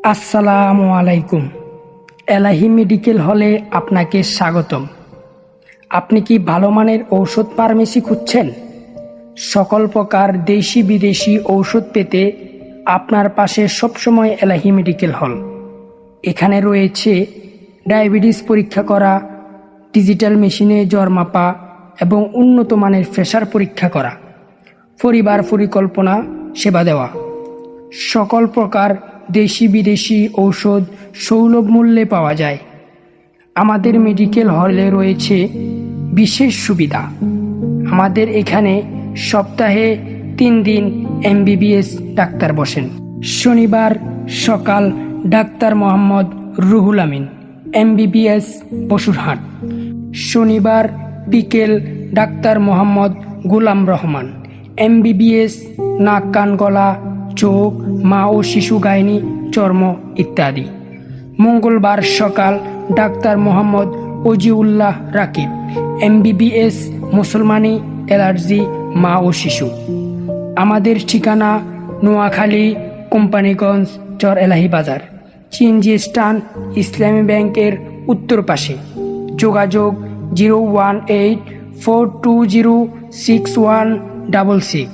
আসসালামু আলাইকুম। এলাহি মেডিকেল হলে আপনাকে স্বাগতম। আপনি কি ভালো মানের ঔষধ ফার্মেসি খুঁজছেন? সকল প্রকার দেশি বিদেশি ঔষধ পেতে আপনার পাশে সবসময় এলাহি মেডিকেল হল। এখানে রয়েছে ডায়াবেটিস পরীক্ষা করা, ডিজিটাল মেশিনে জ্বর মাপা এবং উন্নত মানের প্রেসার পরীক্ষা করা, পরিবার পরিকল্পনা সেবা দেওয়া। সকল প্রকার দেশি বিদেশি ঔষধ সুলভ মূল্যে পাওয়া যায়। আমাদের মেডিকেল হলে রয়েছে বিশেষ সুবিধা। আমাদের এখানে সপ্তাহে 3 দিন MBBS ডাক্তার বসেন। শনিবার সকাল ডাক্তার মোহাম্মদ রুহুল আমিন, MBBS বসুরহাট। শনিবার বিকেল ডাক্তার মোহাম্মদ গোলাম রহমান, MBBS নাক কান গলা চোখ মা ও শিশু গাইনি চর্ম ইত্যাদি। মঙ্গলবার সকাল ডাক্তার মোহাম্মদ অজিউল্লাহ রাকিব, MBBS মুসলমানি অ্যালার্জি মা ও শিশু। আমাদের ঠিকানা নোয়াখালী, কোম্পানিগঞ্জ, চর এলাহি বাজার, CNG স্ট্যান্ড, ইসলামী ব্যাংকের উত্তর পাশে। যোগাযোগ 01842061666।